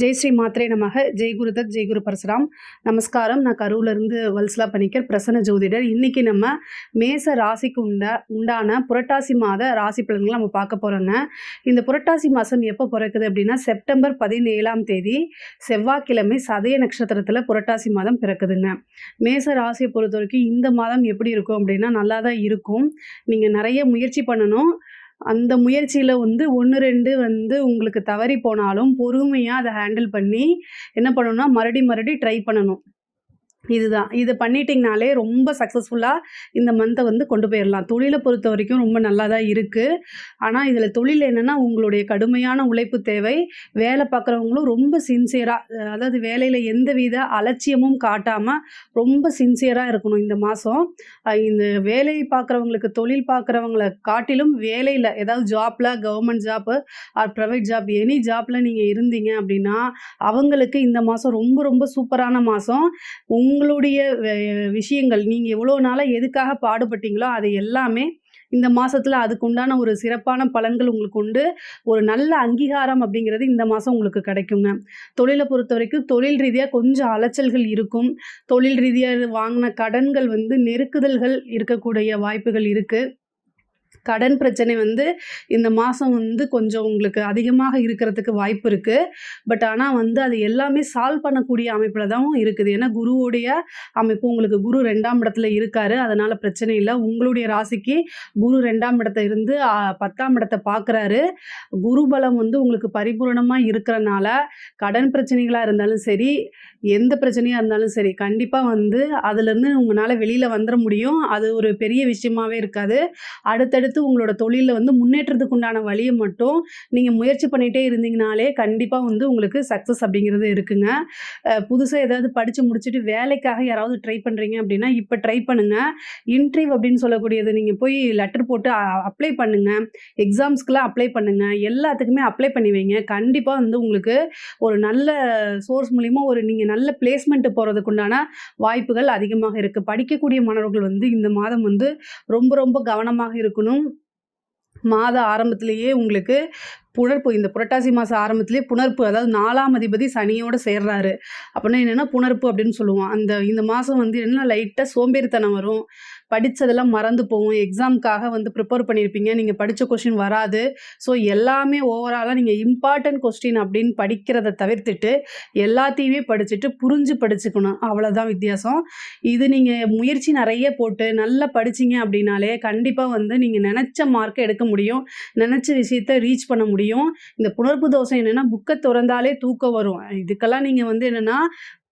ஜெய் ஸ்ரீ மாத்ரே நமக. ஜெய் குருதத், ஜெய் குரு பரசுராம். நமஸ்காரம். நான் கரூர்லேருந்து வல்சலா பணிக்கர், பிரசன்ன ஜோதிடர். இன்றைக்கி நம்ம மேச ராசிக்கு உண்டான புரட்டாசி மாத ராசி பலன்களை நம்ம பார்க்க போகிறோங்க. இந்த புரட்டாசி மாதம் எப்போ பிறக்குது அப்படின்னா செப்டம்பர் 17ஆம் தேதி செவ்வாய்க்கிழமை சதய நட்சத்திரத்தில் புரட்டாசி மாதம் பிறக்குதுங்க. மேச ராசியை பொறுத்த வரைக்கும் இந்த மாதம் எப்படி இருக்கும் அப்படின்னா நல்லா தான் இருக்கும். நீங்கள் நிறைய முயற்சி பண்ணணும். அந்த முயற்சியில் 1, 2 உங்களுக்கு தவறி போனாலும் பொறுமையாக அதை ஹேண்டில் பண்ணி என்ன பண்ணணும்னா மறுபடி ட்ரை பண்ணணும். இதுதான். இதை பண்ணிட்டிங்கனாலே ரொம்ப சக்ஸஸ்ஃபுல்லாக இந்த மந்த்தை கொண்டு போயிடலாம். தொழிலை பொறுத்த வரைக்கும் ரொம்ப நல்லா தான் இருக்குது. ஆனால் இதில் தொழில் என்னென்னா உங்களுடைய கடுமையான உழைப்பு தேவை. வேலை பார்க்குறவங்களும் ரொம்ப சின்சியராக, அதாவது வேலையில் எந்தவித அலட்சியமும் காட்டாமல் ரொம்ப சின்சியராக இருக்கணும் இந்த மாதம். இந்த வேலை பார்க்குறவங்களுக்கு, தொழில் பார்க்குறவங்கள காட்டிலும் வேலையில் ஏதாவது ஜாப்பில், government job or private job, any ஜாப்பில் நீங்கள் இருந்தீங்க அப்படின்னா அவங்களுக்கு இந்த மாதம் ரொம்ப சூப்பரான மாதம். உங்களுடைய விஷயங்கள் நீங்கள் எவ்வளோ நாளாக எதுக்காக பாடுபட்டீங்களோ அது எல்லாமே இந்த மாதத்தில் அதுக்குண்டான ஒரு சிறப்பான பலன்கள் உங்களுக்கு உண்டு. ஒரு நல்ல அங்கீகாரம் அப்படிங்கிறது இந்த மாதம் உங்களுக்கு கிடைக்குங்க. தொழிலை பொறுத்த வரைக்கும் தொழில் ரீதியாக கொஞ்சம் அலைச்சல்கள் இருக்கும். தொழில் ரீதியாக வாங்கின கடன்கள் நெருக்குதல்கள் இருக்கக்கூடிய வாய்ப்புகள் இருக்குது. கடன் பிரச்சனை இந்த மாதம் கொஞ்சம் உங்களுக்கு அதிகமாக இருக்கிறதுக்கு வாய்ப்பு இருக்குது. பட் ஆனால் அது எல்லாமே சால்வ் பண்ணக்கூடிய அமைப்பில் தான் இருக்குது. ஏன்னா குருவோடைய அமைப்பு, உங்களுக்கு குரு 2ஆம் இடத்துல இருக்கார். அதனால் பிரச்சனை இல்லை. உங்களுடைய ராசிக்கு குரு 2ஆம் இடத்த இருந்து 10ஆம் இடத்தை பார்க்குறாரு. குரு பலம் உங்களுக்கு பரிபூரணமாக இருக்கிறனால கடன் பிரச்சனைகளாக இருந்தாலும் சரி, எந்த பிரச்சனையாக இருந்தாலும் சரி, கண்டிப்பாக அதுலேருந்து உங்களால் வெளியில் வந்துட முடியும். அது ஒரு பெரிய விஷயமாகவே இருக்காது. அடுத்தடுத்து உங்களோட தொழிலில் முன்னேற்றத்துக்கு உண்டான வழியை மட்டும் நீங்கள் முயற்சி பண்ணிகிட்டே இருந்தீங்கனாலே கண்டிப்பாக உங்களுக்கு சக்ஸஸ் அப்படிங்கிறது இருக்குங்க. புதுசாக ஏதாவது படித்து முடிச்சுட்டு வேலைக்காக யாராவது ட்ரை பண்ணுறீங்க அப்படின்னா இப்போ ட்ரை பண்ணுங்கள். இன்டர்வியூ அப்படின்னு சொல்லக்கூடியது நீங்கள் போய் லெட்டர் போட்டு அப்ளை பண்ணுங்கள். எக்ஸாம்ஸ்க்கெலாம் அப்ளை பண்ணுங்கள். எல்லாத்துக்குமே அப்ளை பண்ணி வைங்க. கண்டிப்பாக உங்களுக்கு ஒரு நல்ல சோர்ஸ் மூலிமா நீங்கள் நல்ல பிளேஸ்மெண்ட்டு போகிறதுக்கு உண்டான வாய்ப்புகள் அதிகமாக இருக்குது. படிக்கக்கூடிய மாணவர்கள் இந்த மாதம் ரொம்ப கவனமாக இருக்கணும். மாத ஆரம்பத்திலேயே உங்களுக்கு புணர்ப்பு, இந்த புரட்டாசி மாதம் ஆரம்பத்திலே புணர்ப்பு, அதாவது 4ஆம் அதிபதி சனியோடு சேர்றாரு. அப்படின்னா என்னென்னா புணர்ப்பு அப்படின்னு சொல்லுவோம். இந்த மாதம் என்னென்னா லைட்டாக சோம்பேறித்தனம் வரும். படித்ததெல்லாம் மறந்து போகும். எக்ஸாமுக்காக ப்ரிப்பேர் பண்ணியிருப்பீங்க, நீங்கள் படித்த கொஸ்டின் வராது. ஸோ எல்லாமே ஓவராலாக நீங்கள் இம்பார்ட்டன்ட் கொஸ்டின் அப்படின்னு படிக்கிறத தவிர்த்துட்டு எல்லாத்தையுமே படிச்சுட்டு புரிஞ்சு படிச்சுக்கணும். அவ்வளோதான் வித்தியாசம். இது நீங்கள் முயற்சி நிறைய போட்டு நல்லா படிச்சிங்க அப்படின்னாலே கண்டிப்பாக நீங்கள் நினச்ச மார்க்கை எடுக்க முடியும். நினச்ச விஷயத்தை ரீச் பண்ண முடியும். இந்த புணர்ப்பு தோஷம் என்னென்னா புக்கை திறந்தாலே தூக்கம் வரும். இதுக்கெல்லாம் நீங்கள் என்னென்னா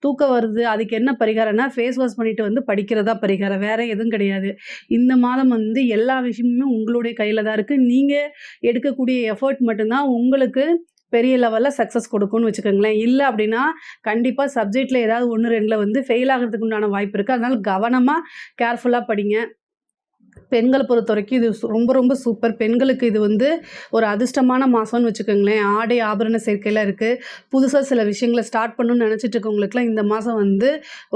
தூக்கம் வருது, அதுக்கு என்ன பரிகாரம்னா ஃபேஸ் வாஷ் பண்ணிட்டு படிக்கிறதா பரிகாரம், வேறு எதுவும் கிடையாது. இந்த மாதம் எல்லா விஷயமுமே உங்களுடைய கையில் தான் இருக்குது. நீங்கள் எடுக்கக்கூடிய எஃபர்ட் மட்டும்தான் உங்களுக்கு பெரிய லெவலில் சக்ஸஸ் கொடுக்கும்னு வச்சுக்கோங்களேன். இல்லை அப்படின்னா கண்டிப்பாக சப்ஜெக்டில் ஏதாவது 1, 2 ஃபெயில் ஆகிறதுக்கு உண்டான வாய்ப்பு இருக்குது. அதனால் கவனமாக கேர்ஃபுல்லாக படிங்க. பெண்களை பொறுத்த வரைக்கும் இது ரொம்ப சூப்பர். பெண்களுக்கு இது ஒரு அதிர்ஷ்டமான மாதம்னு வச்சுக்கோங்களேன். ஆடை ஆபரண சேர்க்கையில் இருக்குது. புதுசாக சில விஷயங்களை ஸ்டார்ட் பண்ணணும்னு நினச்சிட்டு இருக்கவங்களுக்குலாம் இந்த மாதம்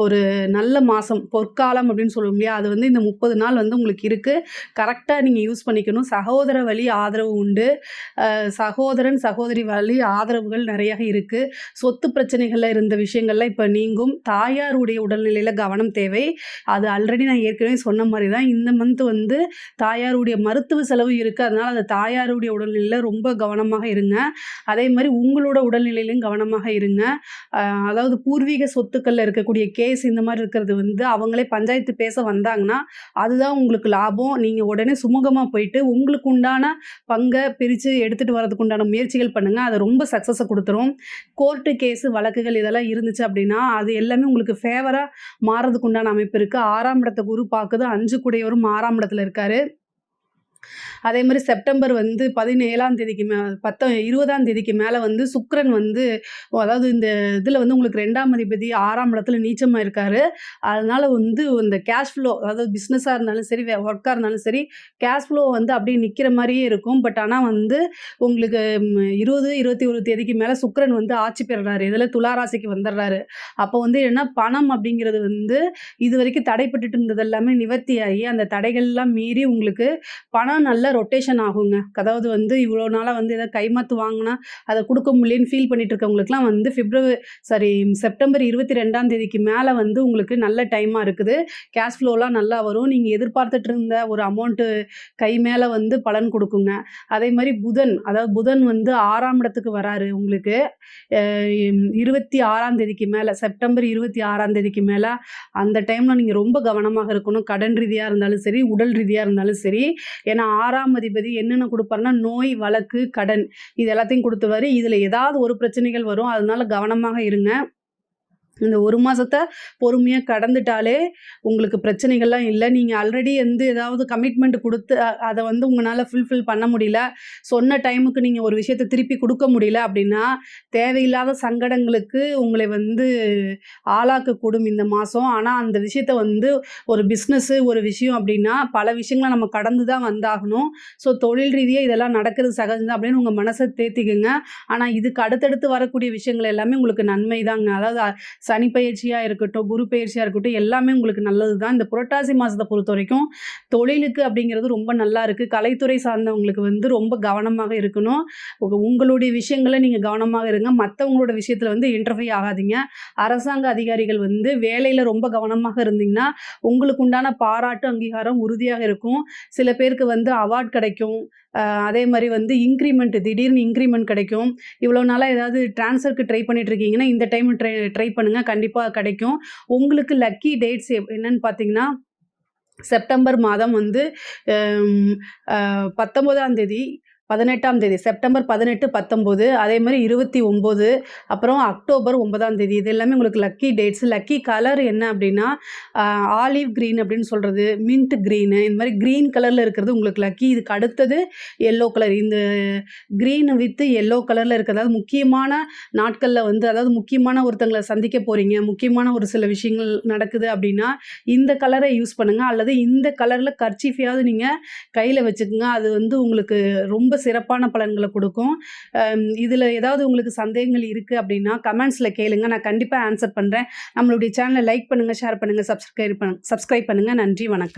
ஒரு நல்ல மாதம், பொற்காலம் அப்படின்னு சொல்லுவோம் இல்லையா, அது இந்த 30 நாள் உங்களுக்கு இருக்குது. கரெக்டாக நீங்கள் யூஸ் பண்ணிக்கணும். சகோதர வழி ஆதரவு உண்டு. சகோதரன் சகோதரி வழி ஆதரவுகள் நிறைய இருக்குது. சொத்து பிரச்சனைகளில் இருந்த விஷயங்கள்லாம் இப்போ நீங்கும். தாயாருடைய உடல்நிலையில் கவனம் தேவை. அது ஆல்ரெடி நான் ஏற்கனவே சொன்ன மாதிரி தான். இந்த மந்த் தாயாருடைய மருத்துவ செலவு இருக்குது. அதனால் அந்த தாயாருடைய உடல்நிலையில் ரொம்ப கவனமாக இருங்க. அதே மாதிரி உங்களோட உடல்நிலையிலும் கவனமாக இருங்க. அதாவது பூர்வீக சொத்துக்களில் இருக்கக்கூடிய கேஸ் இந்த மாதிரி இருக்கிறது அவங்களே பஞ்சாயத்து பேச வந்தாங்கன்னா அதுதான் உங்களுக்கு லாபம். நீங்கள் உடனே சுமூகமாக போயிட்டு உங்களுக்கு உண்டான பங்கை பிரித்து எடுத்துகிட்டு வரதுக்கு உண்டான முயற்சிகள் பண்ணுங்கள். அது ரொம்ப சக்ஸஸை கொடுத்துரும். கோர்ட்டு கேஸு வழக்குகள் இதெல்லாம் இருந்துச்சு அப்படின்னா அது எல்லாமே உங்களுக்கு ஃபேவராக மாறதுக்கு உண்டான அமைப்பு இருக்குது. 6ஆம் இடத்தை குரு பார்க்குது. 5 கூடையவரும் 6ஆம் இடத்துல இருக்காரு. அதே மாதிரி செப்டம்பர் 17ஆம் தேதிக்கு 20ஆம் தேதிக்கு மேலே சுக்கிரன் அதாவது இந்த இதில் உங்களுக்கு 2ஆம் அதிபதி 6ஆம் இடத்துல நீச்சமாக இருக்கார். அதனால் இந்த கேஷ் ஃப்ளோ, அதாவது பிஸ்னஸாக இருந்தாலும் சரி, ஒர்க்காக இருந்தாலும் சரி, கேஷ் ஃப்ளோ அப்படியே நிற்கிற மாதிரியே இருக்கும். பட் ஆனால் உங்களுக்கு 20, 21 தேதிக்கு மேலே சுக்கிரன் ஆட்சி பெறுறாரு. இதில் துளாராசிக்கு வந்துடுறாரு. அப்போ என்னன்னா பணம் அப்படிங்கிறது இது வரைக்கும் தடைப்பட்டுட்டு இருந்தது எல்லாமே நிவர்த்தியாகி அந்த தடைகள்லாம் மீறி உங்களுக்கு பண பணம் நல்ல ரொட்டேஷன் ஆகுங்க. அதாவது வந்து இவ்வளோ நாளா வந்து ஏதாவது கைமாத்து வாங்குனா, அத குடுக்க முடியலன்னு ஃபீல் பண்ணிட்டு இருக்கவங்களுக்குலாம் வந்து செப்டம்பர் 22ஆம் தேதிக்கு மேல வந்து உங்களுக்கு நல்ல டைமா இருக்குது. கேஷ் ஃப்ளோலாம் நல்லா வரும். நீங்க எதிர்பார்த்துட்டு இருந்த ஒரு அமௌண்ட்டு கை மேல வந்து பலன் குடுக்குங்க. அதேமாரி அதாவது புதன் வந்து 6ஆம் இடத்துக்கு வராரு உங்களுக்கு. அ 26ஆம் தேதிக்கு மேல செப்டம்பர் 26ஆம் தேதிக்கு மேல அந்த டைம்ல நீங்க ரொம்ப கவனமாக இருக்கணும். கடன் ரீதியா இருந்தாலும் சரி, உடல் ரீதியா இருந்தாலும் சரி. ஏன்னா 6ஆம் அதிபதி என்னென்ன குடுப்பாருன்னா, நோய், வழக்கு, கடன் இது எல்லாத்தையும் குடுத்துருவாரு. இதுல ஏதாவது ஒரு பிரச்சனைகள் வரும். அதனால கவனமாக இருங்க. இந்த 1 மாசத்த பொறுமையா கடந்துட்டாலே, உங்களுக்கு பிரச்சனைகள்லாம் இல்ல. நீங்க ஆல்ரெடி வந்து ஏதாவது கமிட்மெண்ட் குடுத்து அத வந்து உங்கனால ஃபுல்ஃபில் பண்ண முடியல. சொன்ன டைமுக்கு நீங்க ஒரு விஷயத்த திருப்பி குடுக்க முடியல அப்டின்னா, தேவையில்லாத சங்கடங்களுக்கு உங்களை வந்து ஆளாக்கக்கூடும் இந்த மாசம். ஆனா, அந்த விஷயத்த வந்து ஒரு ஒரு விஷயம் அப்டின்னா, பல விஷயங்கள நம்ம கடந்து தான் வந்தாகணும். ஸோ, தொழில் ரீதியா இதெல்லாம் நடக்கிறது சகஜம் தான் அப்டின்னு உங்க மனச தேத்திக்கங்க. ஆனா, இதுக்கு அடுத்தடுத்து வரக்கூடிய விஷயங்கள் எல்லாமே உங்களுக்கு நன்மை தாங்க. அதாவது சனி பயிற்சியா இருக்கட்டும், குரு பயிற்சியா இருக்கட்டும், எல்லாமே உங்களுக்கு நல்லது தான். இந்த புரட்டாசி மாசத்த பொறுத்தவரைக்கும், தொழிலுக்கு அப்படிங்கிறது ரொம்ப நல்லா இருக்கு. கலைத்துறை சார்ந்தவங்களுக்கு வந்து ரொம்ப கவனமாக இருக்கணும். உங்களுடைய விஷயங்கள நீங்க கவனமாக இருங்க. மத்தவங்களோட விஷயத்துல வந்து இன்டர்ஃபியர் ஆகாதீங்க. அரசாங்க அதிகாரிகள் வந்து வேலையில ரொம்ப கவனமாக இருந்தீங்கன்னா, உங்களுக்கு உண்டான பாராட்டு, அங்கீகாரம் உறுதியாக இருக்கும். சில பேருக்கு வந்து அவார்ட் கிடைக்கும். அதே மாரி வந்து திடீர்னு இன்கிரிமெண்ட் கிடைக்கும். இவ்வளோ நாளா ஏதாவது ட்ரான்ஸ்ஃபருக்கு ட்ரை பண்ணிட்டு இருக்கீங்கன்னா, இந்த டைம் ட்ரை பண்ணுங்க. கண்டிப்பா கிடைக்கும். உங்களுக்கு லக்கி டேட்ஸ் என்னன்னு பார்த்தீங்கன்னா, செப்டம்பர் மாதம் வந்து அம் அ 19ஆம் தேதி, 18ஆம் தேதி செப்டம்பர் 18, 19 அதேமாரி 29 அப்புறம் அக்டோபர் 9ஆம் தேதி. இது எல்லாமே உங்களுக்கு லக்கி டேட்ஸ். லக்கி கலர் என்ன அப்டின்னா, ஆலிவ் கிரீன் அப்டின்னு சொல்றது, மின்ட் கிரீனு இந்த மாரி கிரீன் கலர்ல இருக்கிறது உங்களுக்கு லக்கி. இதுக்கு அடுத்தது எல்லோ கலர். இந்த கிரீன் வித் எல்லோ கலர்ல இருக்கிறது முக்கியமான நாட்கள்ல வந்து அதாவது முக்கியமான ஒருத்தங்கள சந்திக்க போறீங்க. முக்கியமான ஒரு சில விஷயங்கள் நடக்குது அப்டின்னா, இந்த கலரை யூஸ் பண்ணுங்க. அல்லது இந்த கலர்ல கர்ச்சீஃபயாவது நீங்க கையில வச்சுக்கங்க. அது வந்து உங்களுக்கு ரொம்ப சிறப்பான பலன்கள குடுக்கும். இதுல ஏதாவது உங்களுக்கு சந்தேகங்கள் இருக்கு அப்டின்னா, கமெண்ட்ஸ்ல கேளுங்க. நான் கண்டிப்பா ஆன்சர் பண்றேன். நம்மளுடைய சேனல லைக் பண்ணுங்க, ஷேர் பண்ணுங்க, சப்ஸ்கிரைப் பண்ணுங்க. நன்றி, வணக்கம்.